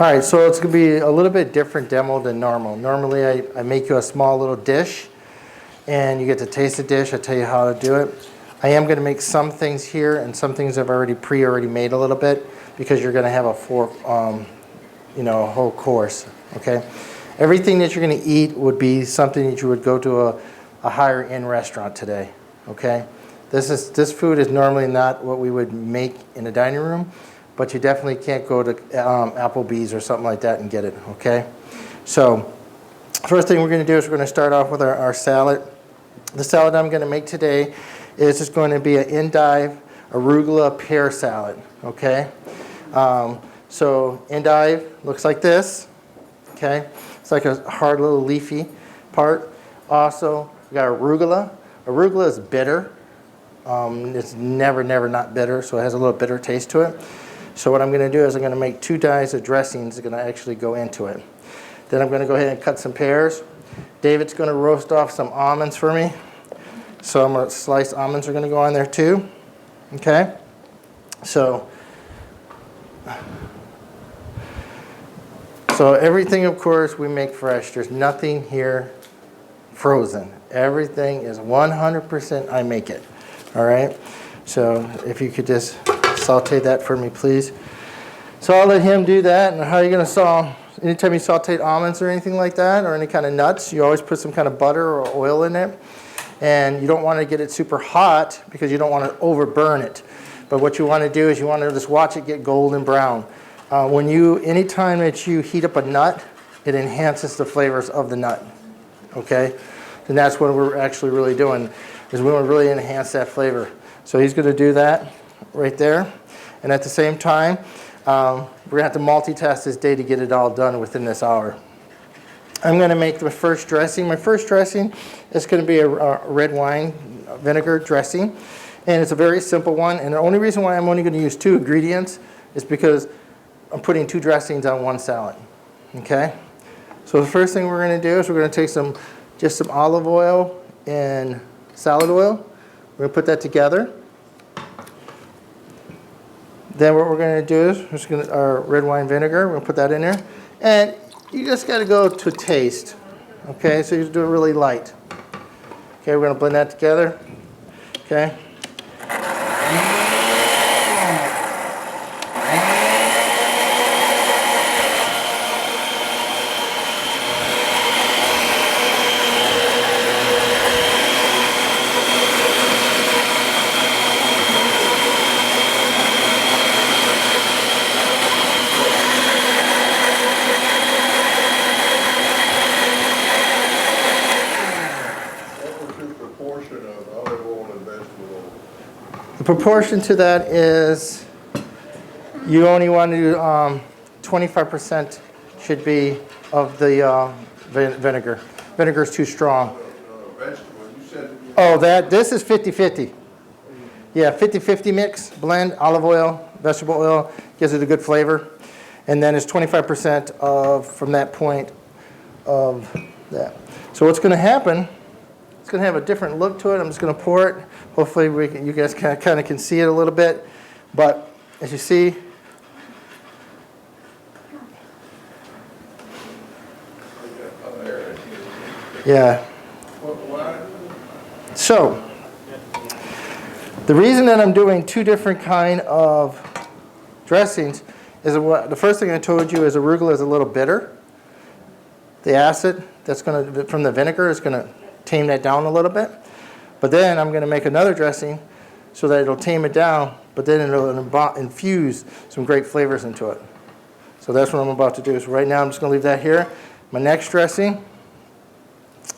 All right, so it's going to be a little bit different demo than normal. Normally I make you a small little dish and you get to taste the dish. I tell you how to do it. I am going to make some things here and some things I've already made a little bit because you're going to have a a whole course, okay? Everything that you're going to eat would be something that you would go to a higher end restaurant today, okay? This food is normally not what we would make in a dining room, but you definitely can't go to Applebee's or something like that and get it, okay? So first thing we're going to do is we're going to start off with our salad. The salad I'm going to make today is just going to be an endive arugula pear salad, okay? So endive looks like this, okay? It's like a hard little leafy part. Also, we got arugula. Arugula is bitter. It's never not bitter, so it has a little bitter taste to it. So what I'm going to do is I'm going to make 2 dyes of dressings that are going to actually go into it. Then I'm going to go ahead and cut some pears. David's going to roast off some almonds for me. So I'm going to slice almonds are going to go on there too. Okay? So everything, of course, we make fresh. There's nothing here frozen. Everything is 100% I make it. All right? So if you could just saute that for me, please. So I'll let him do that. And how are you going to saute? Anytime you saute almonds or anything like that, or any kind of nuts, you always put some kind of butter or oil in it. And you don't want to get it super hot because you don't want to overburn it. But what you want to do is you want to just watch it get golden brown. Anytime that you heat up a nut, it enhances the flavors of the nut. Okay? And that's what we're actually really doing, is we want to really enhance that flavor. So he's going to do that right there. And at the same time, we're going to have to multitask this day to get it all done within this hour. I'm going to make the first dressing. My first dressing is going to be a red wine vinegar dressing. And it's a very simple one. And the only reason why I'm only going to use 2 ingredients is because I'm putting 2 dressings on one salad. Okay? So the first thing we're going to do is we're going to take just some olive oil and salad oil. We're going to put that together. Then what we're going to do is our red wine vinegar. We're going to put that in there. And you just got to go to taste. Okay? So you do it really light. Okay, we're going to blend that together. Okay? The proportion to that is you only want to do 25% should be of the vinegar. Vinegar is too strong. Oh, this is 50-50. Yeah, 50-50 mix, blend, olive oil, vegetable oil, gives it a good flavor. And then it's 25% from that point of that. So what's going to happen, it's going to have a different look to it. I'm just going to pour it. Hopefully you guys kind of can see it a little bit. But as you see, yeah. So the reason that I'm doing 2 different kind of dressings is the first thing I told you is arugula is a little bitter. The acid that's from the vinegar is going to tame that down a little bit. But then I'm going to make another dressing so that it'll tame it down, but then it'll infuse some great flavors into it. So that's what I'm about to do. So right now I'm just going to leave that here. My next dressing,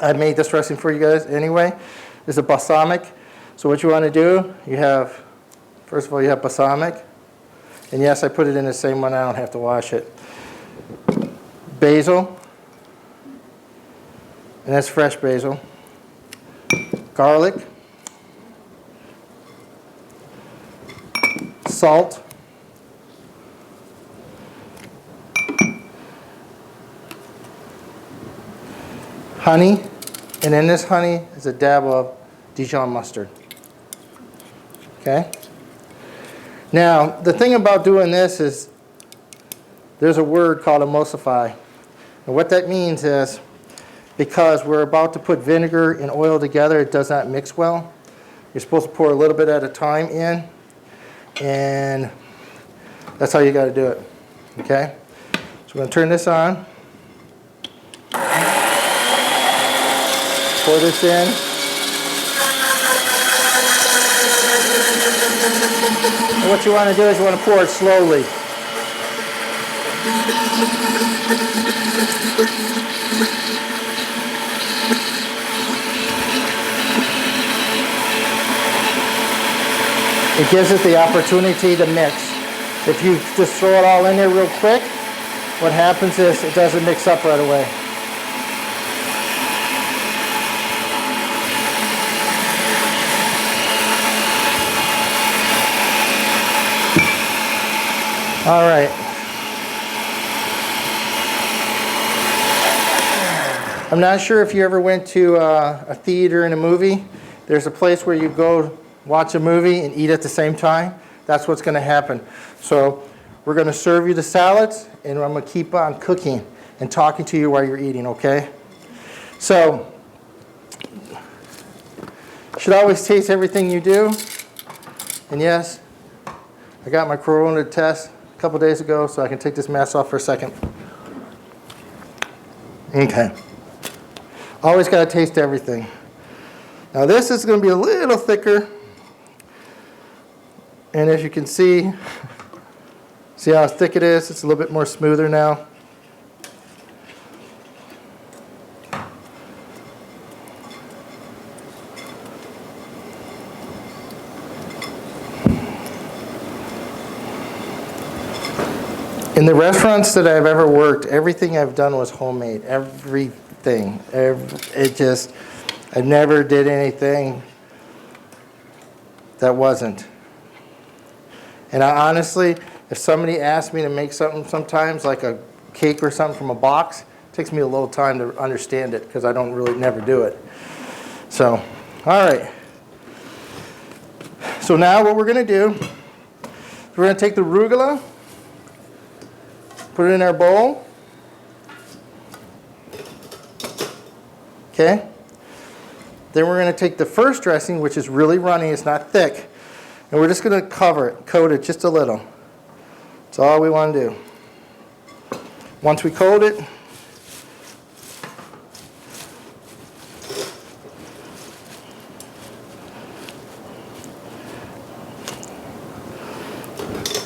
I made this dressing for you guys anyway, is a balsamic. So what you want to do, first of all, you have balsamic. And yes, I put it in the same one. I don't have to wash it. Basil. And that's fresh basil. Garlic, salt, honey, and in this honey is a dab of Dijon mustard. Okay? Now, the thing about doing this is there's a word called emulsify. And what that means is, because we're about to put vinegar and oil together, it does not mix well. You're supposed to pour a little bit at a time in, and that's how you got to do it. Okay? So we're going to turn this on. Pour this in. And what you want to do is you want to pour it slowly. It gives it the opportunity to mix. If you just throw it all in there real quick, what happens is it doesn't mix up right away. All right. I'm not sure if you ever went to a theater in a movie. There's a place where you go watch a movie and eat at the same time. That's what's going to happen. So we're going to serve you the salads, and I'm going to keep on cooking and talking to you while you're eating, okay? So, should always taste everything you do. And yes, I got my corona test a couple days ago, so I can take this mask off for a second. Okay. Always got to taste everything. Now this is going to be a little thicker. And as you can see how thick it is? It's a little bit more smoother now. In the restaurants that I've ever worked, everything I've done was homemade. Everything. I never did anything that wasn't. And I honestly, if somebody asked me to make something sometimes, like a cake or something from a box, it takes me a little time to understand it because I don't really never do it. So, all right. So now what we're going to do, we're going to take the arugula, put it in our bowl. Okay. Then we're going to take the first dressing, which is really runny, it's not thick, and we're just going to cover it, coat it just a little. That's all we want to do. Once we coat it,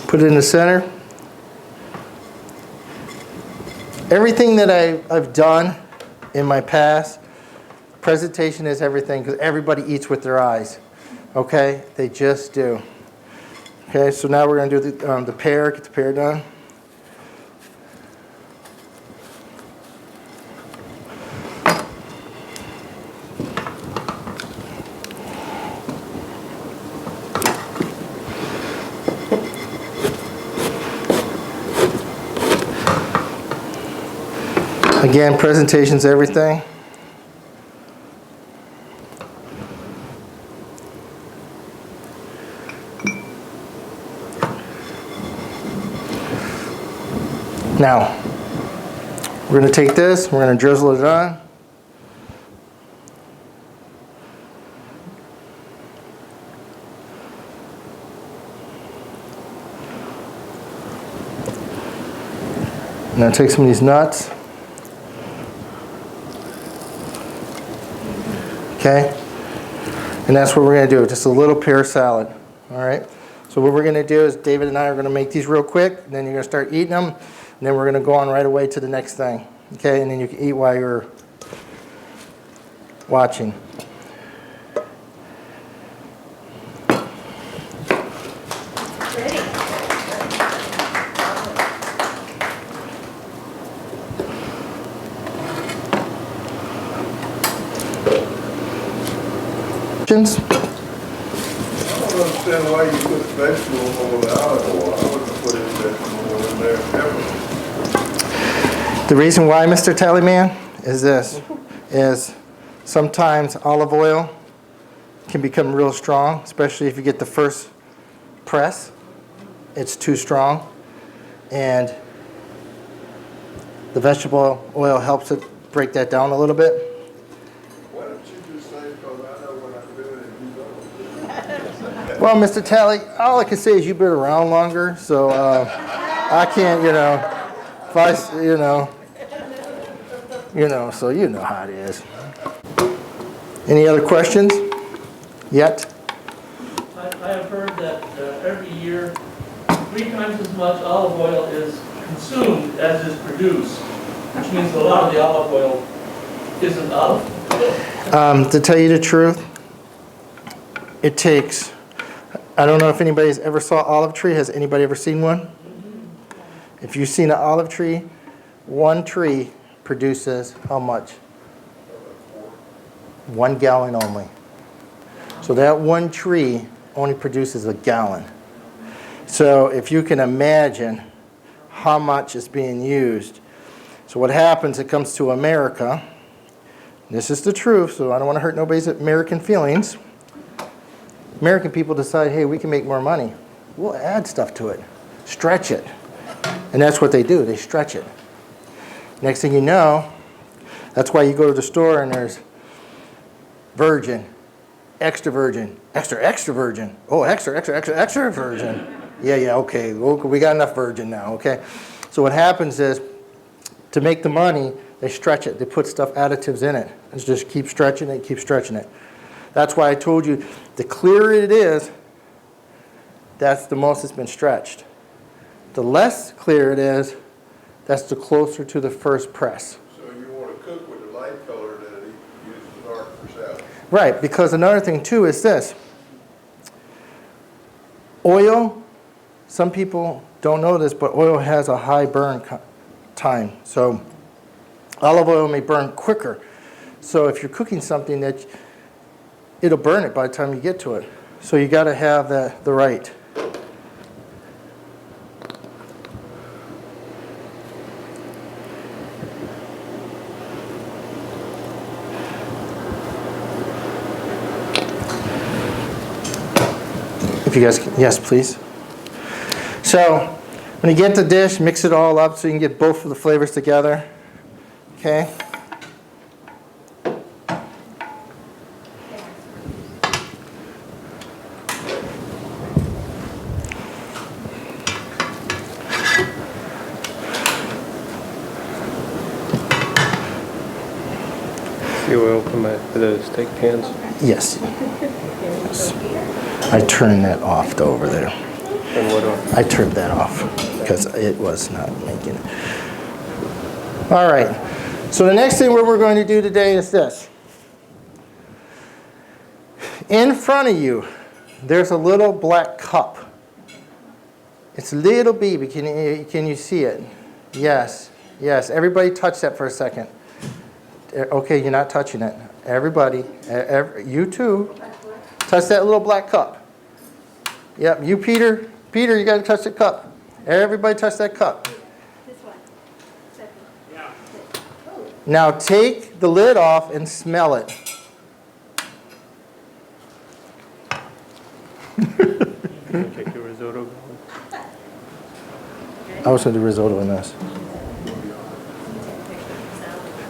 put it in the center. Everything that I've done in my past, presentation is everything because everybody eats with their eyes. Okay? They just do. Okay, so now we're going to do the pear, get the pear done. Again, presentation's everything. Now, we're going to take this, we're going to drizzle it on. Now take some of these nuts. Okay? And that's what we're going to do, just a little pear salad. All right? So what we're going to do is David and I are going to make these real quick, and then you're going to start eating them. And then we're going to go on right away to the next thing. Okay, and then you can eat while you're watching. Ready. Questions? I don't understand why you put vegetable oil in olive oil. I wouldn't have put any vegetable oil in there ever. The reason why, Mr. Tallyman, is this, is sometimes olive oil can become real strong, especially if you get the first press. It's too strong. And The vegetable oil helps it break that down a little bit. Why don't you just say, because I know when I'm doing it, you don't. Well, Mr. Talley, all I can say is you've been around longer, so I can't, if I, so you know how it is. Any other questions yet? I have heard that every year, 3 times as much olive oil is consumed as is produced, which means a lot of the olive oil isn't olive oil. To tell you the truth, it takes, I don't know if anybody's ever saw olive tree. Has anybody ever seen one? If you've seen an olive tree, one tree produces how much? 1 gallon only. So that one tree only produces a gallon. So if you can imagine how much is being used. So what happens, it comes to America. This is the truth, so I don't want to hurt nobody's American feelings. American people decide, hey, we can make more money. We'll add stuff to it, stretch it. And that's what they do, they stretch it. Next thing you know, that's why you go to the store and there's virgin, extra virgin, extra virgin. Oh, extra virgin. Yeah, okay, we got enough virgin now, okay? So what happens is, to make the money, they stretch it. They put stuff, additives in it. And just keep stretching it, keep stretching it. That's why I told you, the clearer it is, that's the most it's been stretched. The less clear it is, that's the closer to the first press. So you want to cook with the light color that it uses the dark for salad. Right, because another thing too is this. Oil, some people don't know this, but oil has a high burn time. So olive oil may burn quicker. So if you're cooking something, it'll burn it by the time you get to it. So you got to have the right. If you guys, yes, please. So when you get the dish, mix it all up so you can get both of the flavors together. Okay. The oil come out of the steak pans. Yes. Yes. I turned that off over there. And what oil? I turned that off because it was not making it. All right. So the next thing we're going to do today is this. In front of you, there's a little black cup. It's a little baby. Can you see it? Yes. Yes. Everybody touch that for a second. Okay, you're not touching it. Everybody, you too, touch that little black cup. Yep, you Peter, you got to touch the cup. Everybody touch that cup. This one. Second. Yeah. Oh, Now take the lid off and smell it. Take the risotto going. I was going to do risotto in this.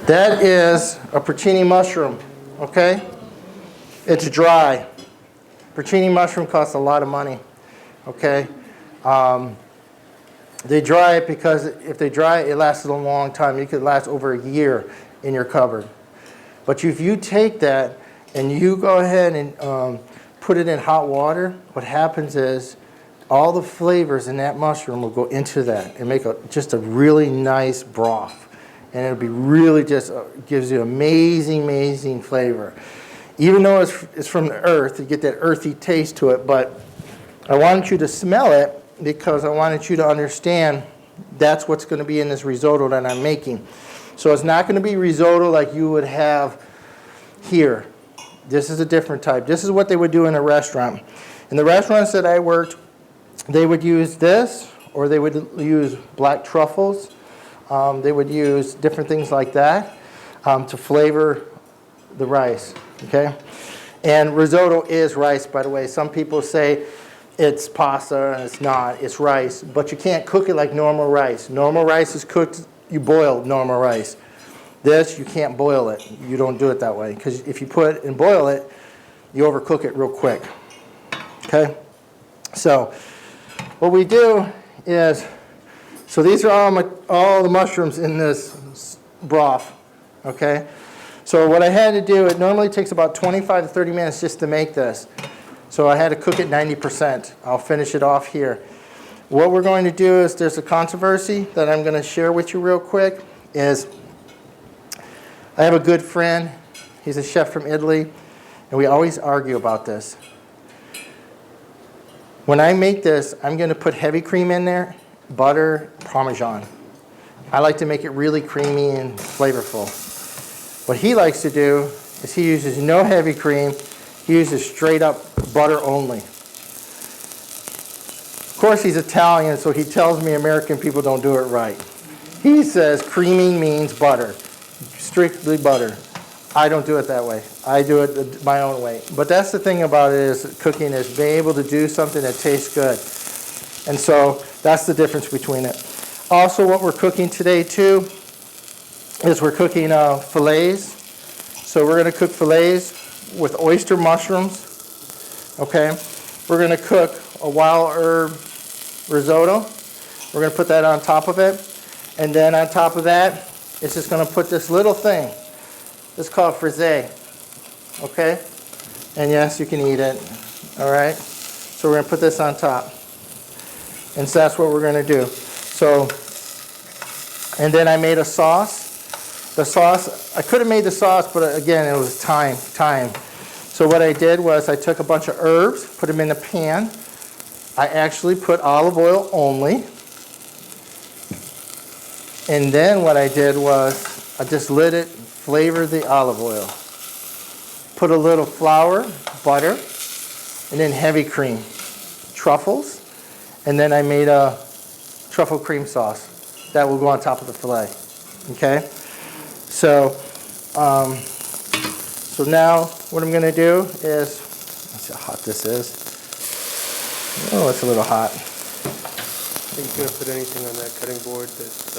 That is a porcini mushroom, okay? It's dry. Porcini mushroom costs a lot of money, okay? They dry it because if they dry it, it lasts a long time. It could last over a year in your cupboard. But if you take that and you go ahead and put it in hot water, what happens is all the flavors in that mushroom will go into that and make just a really nice broth. And it'll be really just, gives you amazing, amazing flavor. Even though it's from the earth, you get that earthy taste to it, but I wanted you to smell it because I wanted you to understand that's what's going to be in this risotto that I'm making. So it's not going to be risotto like you would have here. This is a different type. This is what they would do in a restaurant. In the restaurants that I worked, they would use this, or they would use black truffles. They would use different things like that to flavor the rice, okay? And risotto is rice, by the way. Some people say it's pasta, and it's not. It's rice, but you can't cook it like normal rice. Normal rice is cooked you boil normal rice. This, you can't boil it. You don't do it that way. Because if you put and boil it, you overcook it real quick. Okay? So, what we do is, so these are all the mushrooms in this broth. Okay? So what I had to do, it normally takes about 25 to 30 minutes just to make this. So I had to cook it 90%. I'll finish it off here. What we're going to do is, there's a controversy that I'm going to share with you real quick, is I have a good friend. He's a chef from Italy, and we always argue about this. When I make this, I'm going to put heavy cream in there, butter, Parmesan. I like to make it really creamy and flavorful. What he likes to do is he uses no heavy cream. He uses straight up butter only. Of course, he's Italian, so he tells me American people don't do it right. He says creaming means butter, strictly butter. I don't do it that way. I do it my own way. But that's the thing about it, is cooking, is being able to do something that tastes good. And so that's the difference between it. Also, what we're cooking today too is we're cooking fillets. So we're going to cook fillets with oyster mushrooms. Okay, we're going to cook a wild herb risotto. We're going to put that on top of it, and then on top of that, it's just going to put this little thing. It's called frisée. Okay, and yes, you can eat it. All right, so we're going to put this on top, and so that's what we're going to do. So, and then I made a sauce. The sauce, I could have made the sauce, but again, it was time. So what I did was I took a bunch of herbs, put them in a pan. I actually put olive oil only. And then what I did was I just lit it, flavored the olive oil. Put a little flour, butter, and then heavy cream, truffles, and then I made a truffle cream sauce that will go on top of the fillet. Okay? So now what I'm going to do is, let's see how hot this is. Oh, it's a little hot. Are you going to put anything on that cutting board that's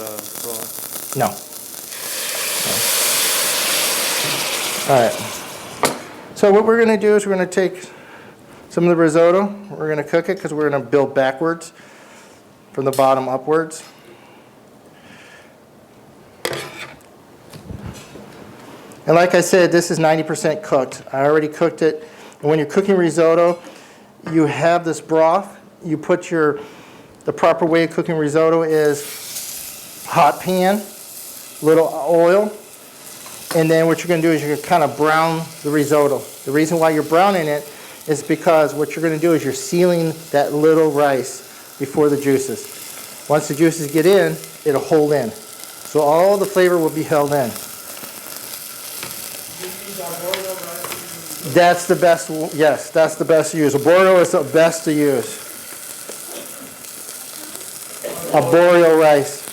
raw? No. All right. So what we're going to do is we're going to take some of the risotto. We're going to cook it because we're going to build backwards from the bottom upwards. And like I said, this is 90% cooked. I already cooked it. And when you're cooking risotto, you have this broth. You put the proper way of cooking risotto is hot pan, little oil, and then what you're going to do is you're going to kind of brown the risotto. The reason why you're browning it is because what you're going to do is you're sealing that little rice before the juices. Once the juices get in, it'll hold in. So all the flavor will be held in. That's the best, yes, that's the best to use. Arborio is the best to use. Arborio rice.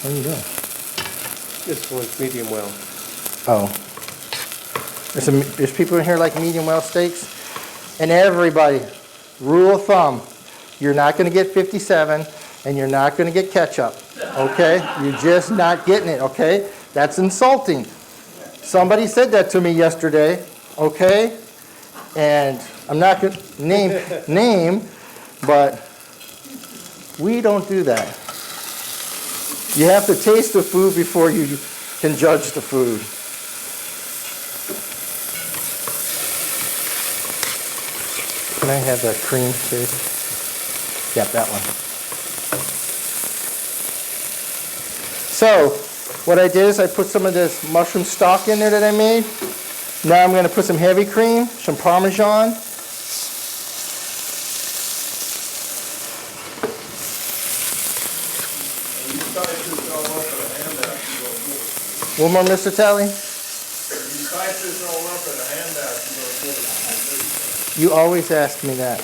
What are you doing? This one's medium well. Oh. There's people in here like medium well steaks. And everybody, rule of thumb, you're not going to get 57 and you're not going to get ketchup. Okay? You're just not getting it, okay? That's insulting. Somebody said that to me yesterday, okay? And I'm not going to name, but we don't do that. You have to taste the food before you can judge the food. Can I have that cream, please? Yeah, that one. So, what I did is I put some of this mushroom stock in there that I made. Now I'm going to put some heavy cream, some Parmesan. One more, Mr. Talley. You always ask me that.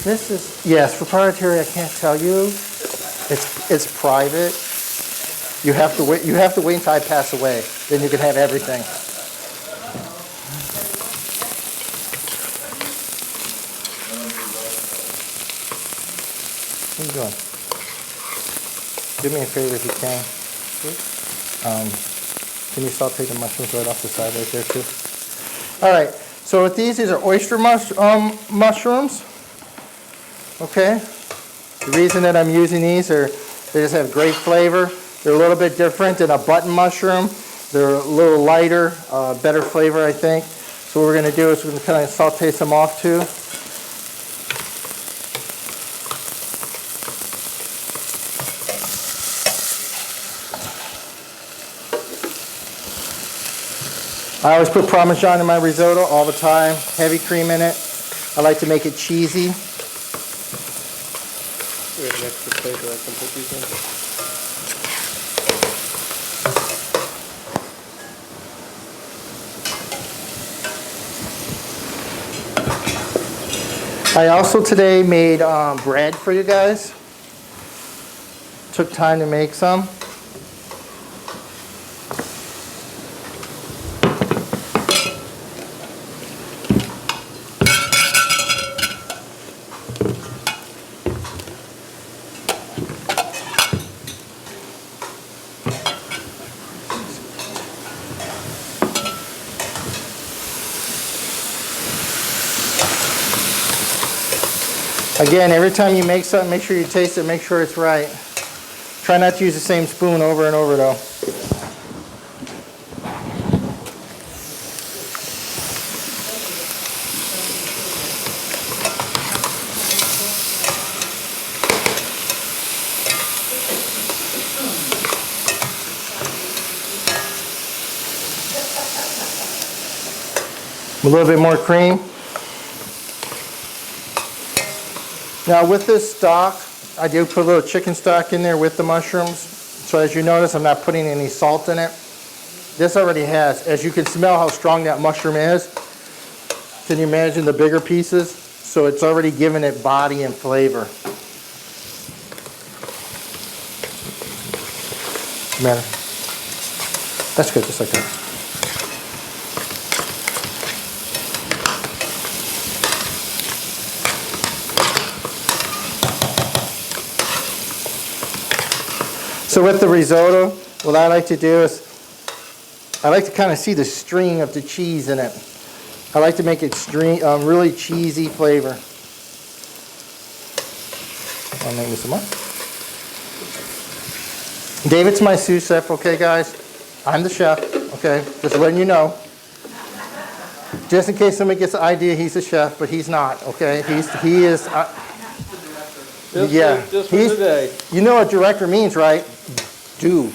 This is, yes, proprietary, I can't tell you. It's private. You have to wait. You have to wait until I pass away. Then you can have everything. What are you doing? Do me a favor if you can. Can you saute the mushrooms right off the side right there too? All right. So with these are oyster mushrooms. Okay. The reason that I'm using these are they just have great flavor. They're a little bit different than a button mushroom. They're a little lighter, better flavor, I think. So what we're going to do is we're going to kind of saute some off too. I always put Parmesan in my risotto all the time, heavy cream in it. I like to make it cheesy. We have an extra plate that I can put these in. I also today made bread for you guys. Took time to make some. Again, every time you make something, make sure you taste it, make sure it's right. Try not to use the same spoon over and over though. A little bit more cream. Now with this stock, I do put a little chicken stock in there with the mushrooms. So as you notice, I'm not putting any salt in it. This already has, as you can smell how strong that mushroom is. Can you imagine the bigger pieces? So it's already given it body and flavor. Matter. That's good, just like that. So with the risotto, what I like to do is, I like to kind of see the string of the cheese in it. I like to make it really cheesy flavor. I'll make me some more. David's my sous chef, okay guys? I'm the chef, okay? Just letting you know. Just in case somebody gets the idea he's a chef, but he's not, okay? He is... yeah, just for today. You know what director means, right? Do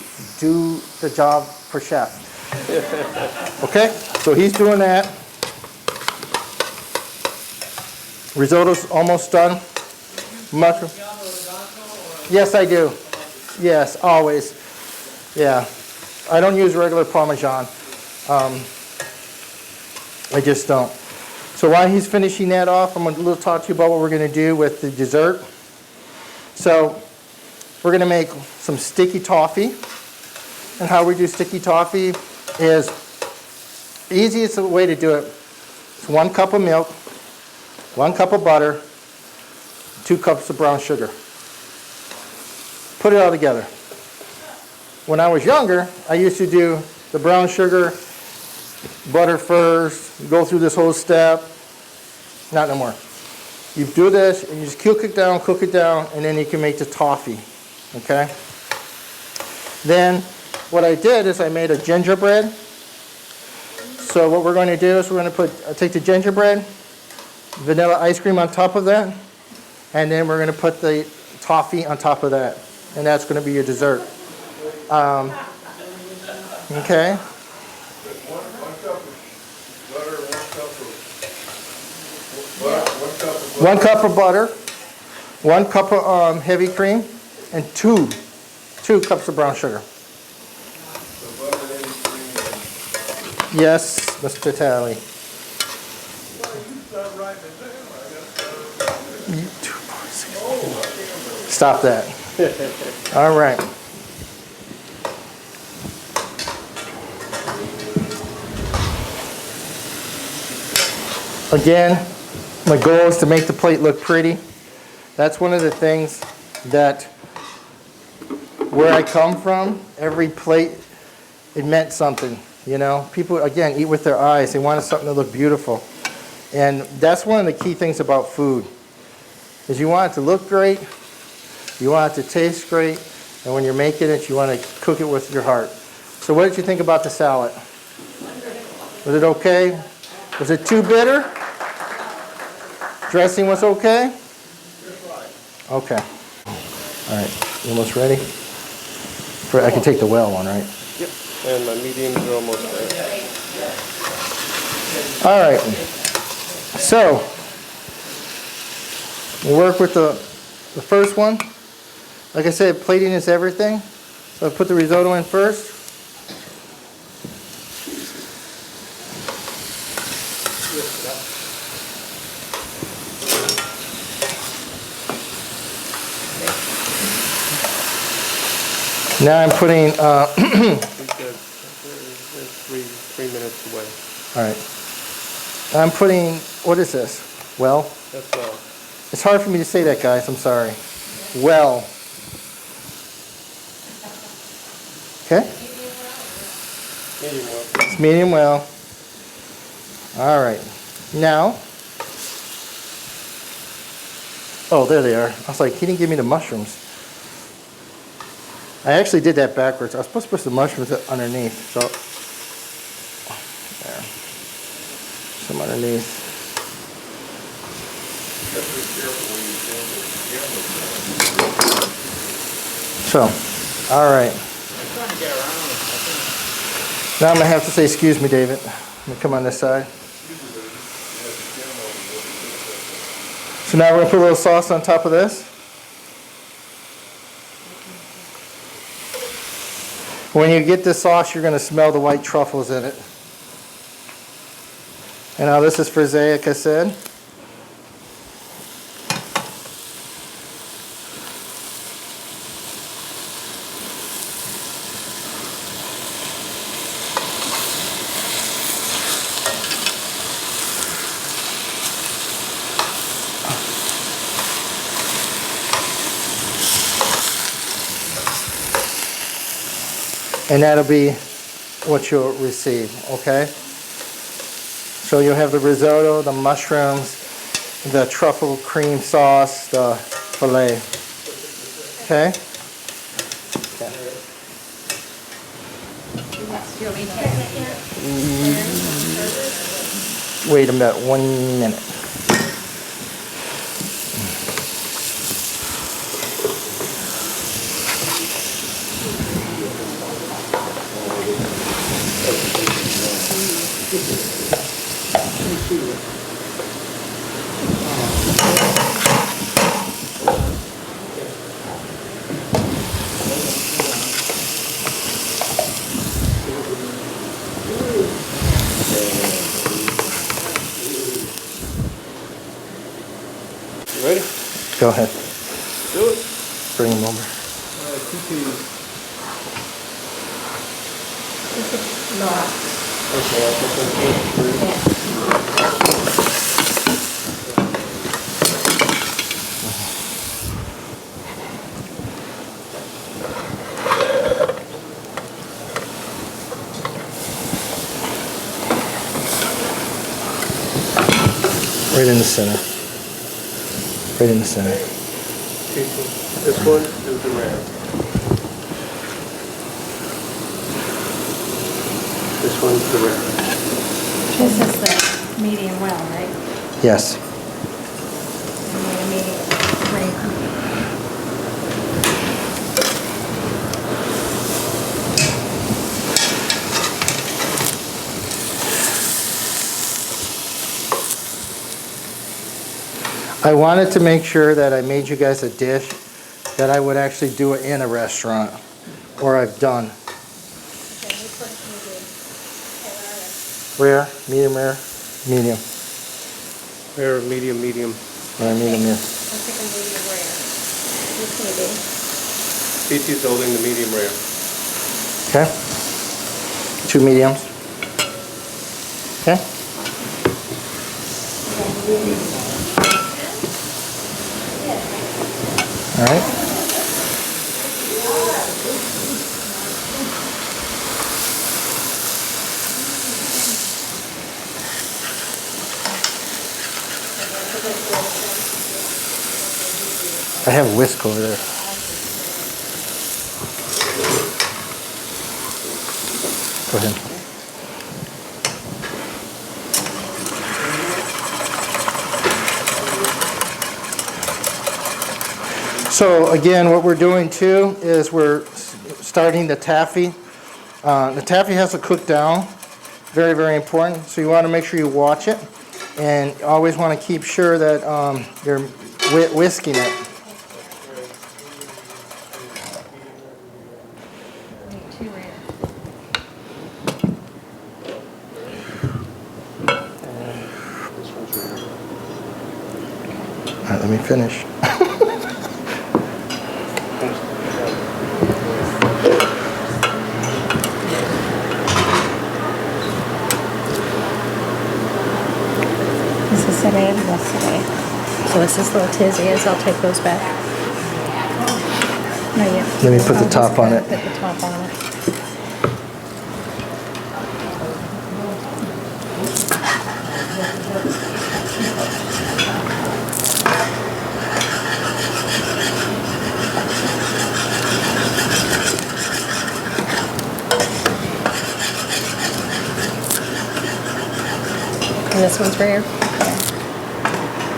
the job for chef. Okay, so he's doing that. Risotto's almost done. Mushroom. Yes, I do. Yes, always. Yeah, I don't use regular Parmesan. I just don't. So while he's finishing that off, I'm going to talk to you about what we're going to do with the dessert. So we're going to make some sticky toffee. And how we do sticky toffee is, easiest way to do it, it's 1 cup of milk, 1 cup of butter, 2 cups of brown sugar. Put it all together. When I was younger, I used to do the brown sugar, butter first, go through this whole step. Not no more. You do this, and you just cook it down, and then you can make the toffee, okay? Then, what I did is I made a gingerbread. So what we're going to do is we're going to take the gingerbread, vanilla ice cream on top of that, and then we're going to put the toffee on top of that. And that's going to be your dessert. Okay? 1 cup of butter, 1 cup of heavy cream, and 2 cups of brown sugar. Yes, Mr. Talley. Stop that. All right. Again, my goal is to make the plate look pretty. That's one of the things that, where I come from, every plate, it meant something, you know? People, again, eat with their eyes. They wanted something to look beautiful. And that's one of the key things about food, is you want it to look great, you want it to taste great, and when you're making it, you want to cook it with your heart. So what did you think about the salad? Was it okay? Was it too bitter? Dressing was okay? Okay. All right, you almost ready? I can take the well one, right? Yep. And my mediums are almost ready. All right. So, we'll work with the first one. Like I said, plating is everything. So I put the risotto in first. Now I'm putting, He's got, they're 3 minutes away. all right. I'm putting, what is this? Well, That's all. it's hard for me to say that, guys, I'm sorry. Well. Okay? Medium well. It's medium well. All right. Now, oh, there they are. I was like, he didn't give me the mushrooms. I actually did that backwards. I was supposed to put the mushrooms underneath. So, there. Some underneath. So, all right. Now I'm going to have to say, excuse me, David. Let me come on this side. So now we're going to put a little sauce on top of this. When you get this sauce, you're going to smell the white truffles in it. And now this is for Zay, like I said. And that'll be what you'll receive, okay? So you'll have the risotto, the mushrooms, the truffle cream sauce, the filet. Okay? Wait a minute, 1 minute. You ready? Go ahead. Do it. Bring them over. 2 keys. Okay, I'll put them Right in the center. Right in the center. Okay, so this one is the rare. This one's the rare. This is the medium well, right? Yes. And then the medium rare. I wanted to make sure that I made you guys a dish that I would actually do it in a restaurant, or I've done. Rare, medium rare, medium. Rare, medium, medium. Rare, medium, yeah. I'm thinking medium rare. This medium. BT's holding the medium rare. Okay? 2 mediums. Okay? All right. I have whisk over there. Go ahead. So again, what we're doing too is we're starting the taffy. The taffy has to cook down. Very, very important. So you want to make sure you watch it, and you always want to keep sure that you're whisking it. Too rare. All right, let me finish. This is today and yesterday. So this is little Tizzy's. I'll take those back. No, yeah. Let me put the I'll top just on it. Put the top on it. And this one's rare.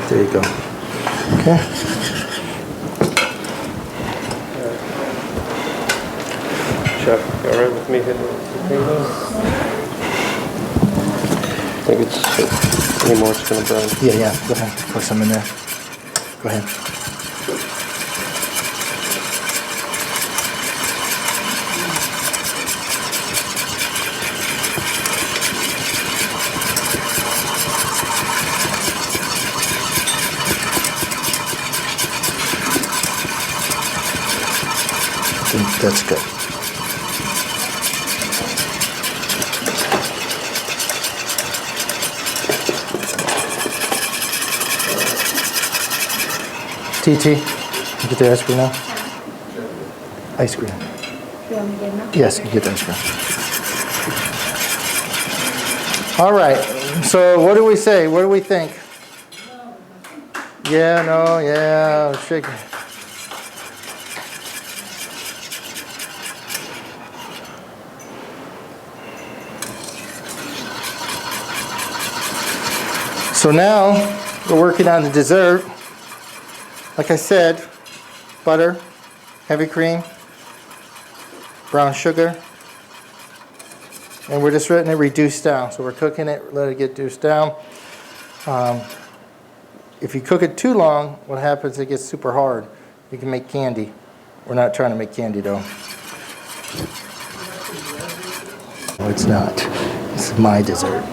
There you go. Okay. Chef, you all right with me hitting the thing? I think it's, any more it's gonna burn. Yeah. Go ahead. Put some in there. Go ahead. I think that's good. TT, you get the ice cream now? Ice cream. You want me to get them? Yes, you get the ice cream. All right, so what do we say? What do we think? Yeah, no, yeah, shake it. So now we're working on the dessert. Like I said, butter, heavy cream, brown sugar, and we're just letting it reduce down. So we're cooking it, let it get reduced down. If you cook it too long, what happens, it gets super hard. You can make candy. We're not trying to make candy though. No, it's not. This is my dessert.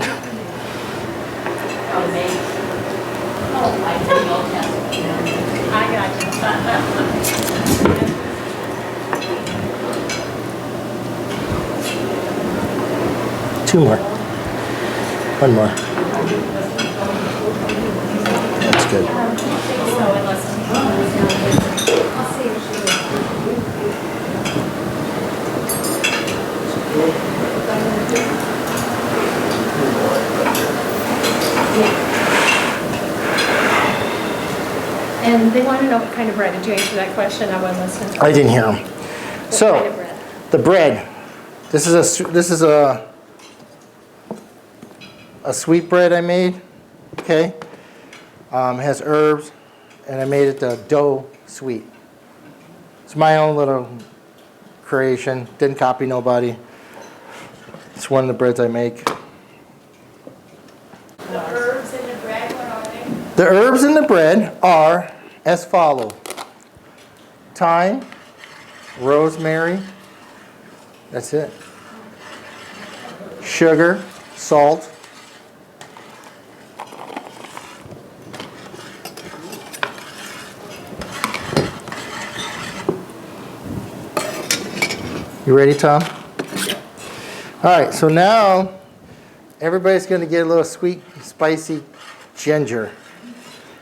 I got you. Two more. One more. That's good. And they want to know what kind of bread. Did you answer that question? I wasn't listening. I didn't hear them. What kind of So, bread? the bread. This is a sweet bread I made. Okay. It has herbs, and I made it the dough sweet. It's my own little creation. Didn't copy nobody. It's one of the breads I make. The herbs in the bread, what are they? The herbs in the bread are as follow: thyme, rosemary, that's it, sugar, salt, you ready, Tom? All right, so now everybody's going to get a little sweet, spicy ginger.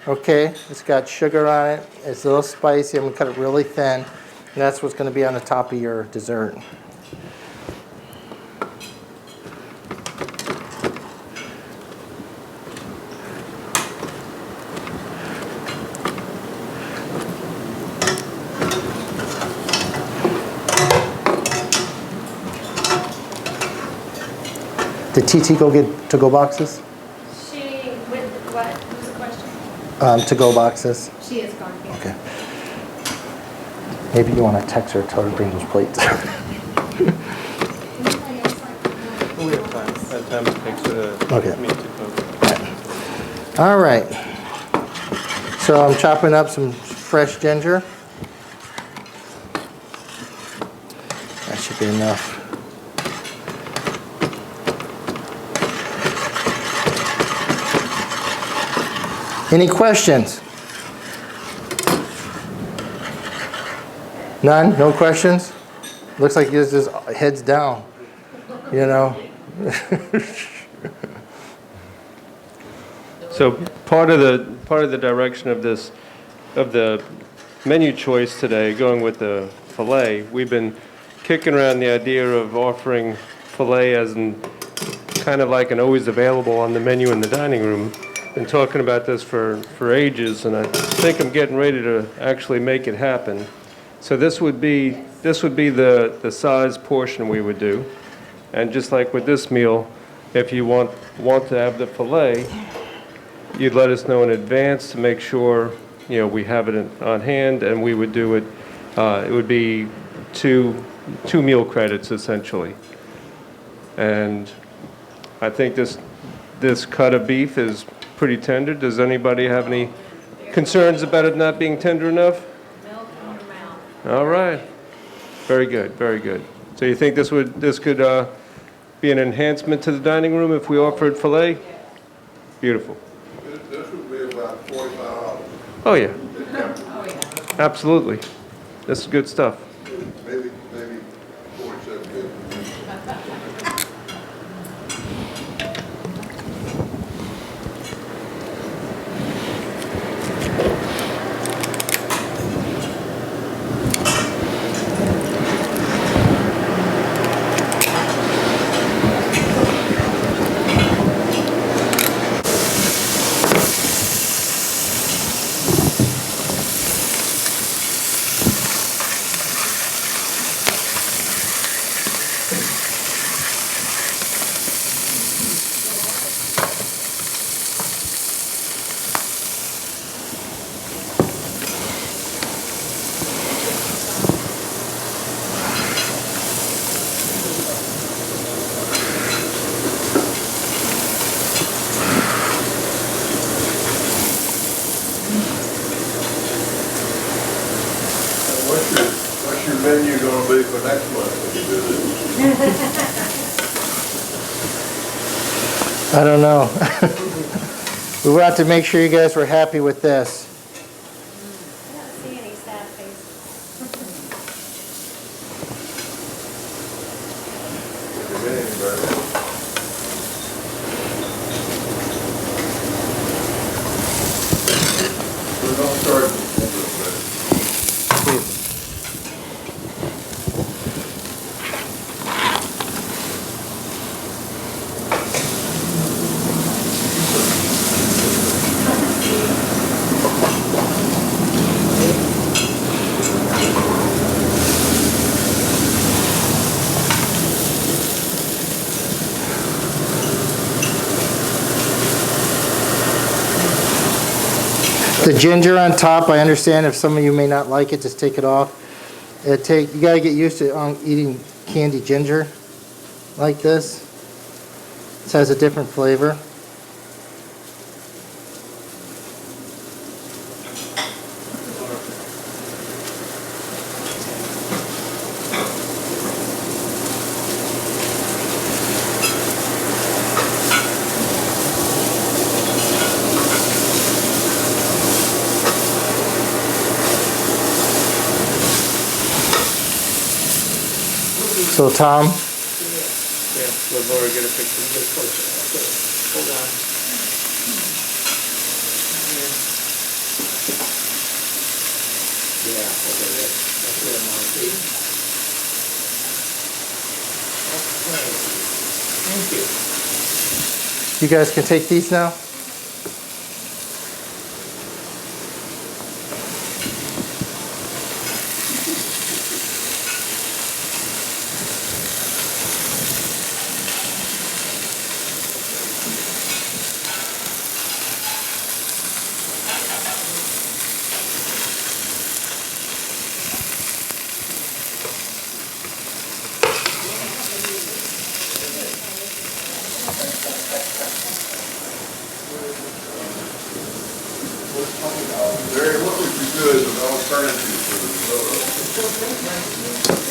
Okay, it's got sugar on it. It's a little spicy. I'm gonna cut it really thin. And that's what's gonna be on the top of your dessert. Did TT go get to-go boxes? She, with what? What was the question? To-go boxes. She is gone here. Okay. Maybe you want to text her, tell her to bring those plates. We have time. That time it takes for the Okay. meat to cook. All right. So I'm chopping up some fresh ginger. That should be enough. Any questions? None? No questions? Looks like yours just heads down, you know? So part of the direction of this, of the menu choice today, going with the filet, we've been kicking around the idea of offering filet as in kind of like an always available on the menu in the dining room. Been talking about this for ages, and I think I'm getting ready to actually make it happen. So this would be the size portion we would do, and just like with this meal, if you want to have the filet, you'd let us know in advance to make sure we have it on hand, and we would do it. It would be two meal credits essentially, and I think this cut of beef is pretty tender. Does anybody have any concerns about it not being tender enough? Milk in your mouth. All right. Very good, very good. So you think this could be an enhancement to the dining room if we offered filet? Beautiful. This would be about $45, Oh, yeah. Absolutely. This is good stuff. maybe 47. What's your menu gonna be for next month when you do this? I don't know. We want to make sure you guys were happy with this. I don't see any sad faces. If there's anybody. We're gonna start with The ginger on top, I understand if some of you may not like it, just take it off. You gotta get used to eating candy ginger like this. This has a different flavor. So Tom, Yeah, let Laura get a picture of this. Hold on. there, Marcy. Okay. Thank you. You guys can take these now? Barry, what would be good as an alternative for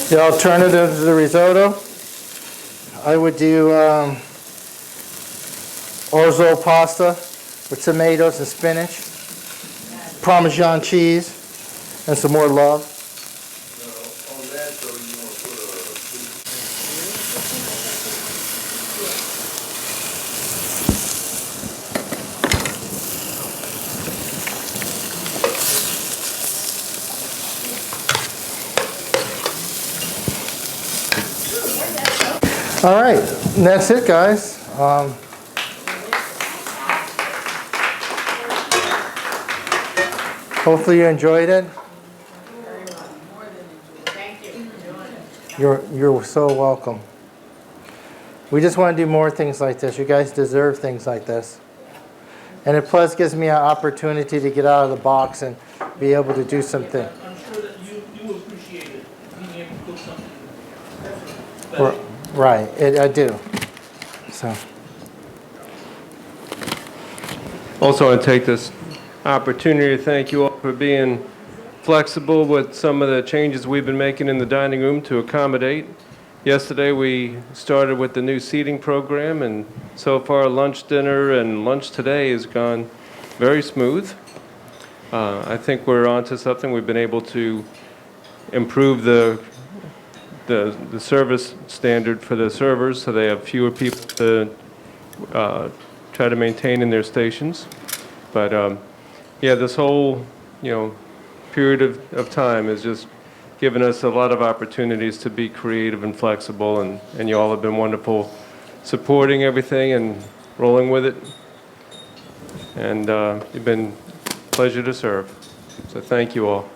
the The alternative to the risotto, I would do orzo pasta with tomatoes and spinach, Parmesan cheese, and some more love. on that, though, you want to put All right, and that's it, guys. Hopefully you enjoyed it. You're so welcome. We just want to do more things like this. You guys deserve things like this. And it plus gives me an opportunity to get out of the box and be able to do something. I'm sure that you appreciate it, being able to cook something R- special. Right, I do. So, Also want to take this opportunity to thank you all for being flexible with some of the changes we've been making in the dining room to accommodate. Yesterday, we started with the new seating program, and so far lunch, dinner, and lunch today has gone very smooth. I think we're onto something. We've been able to improve the service standard for the servers, so they have fewer people to try to maintain in their stations. But yeah, this whole period of time has just given us a lot of opportunities to be creative and flexible, and you all have been wonderful supporting everything and rolling with it. And you've been a pleasure to serve. So thank you all.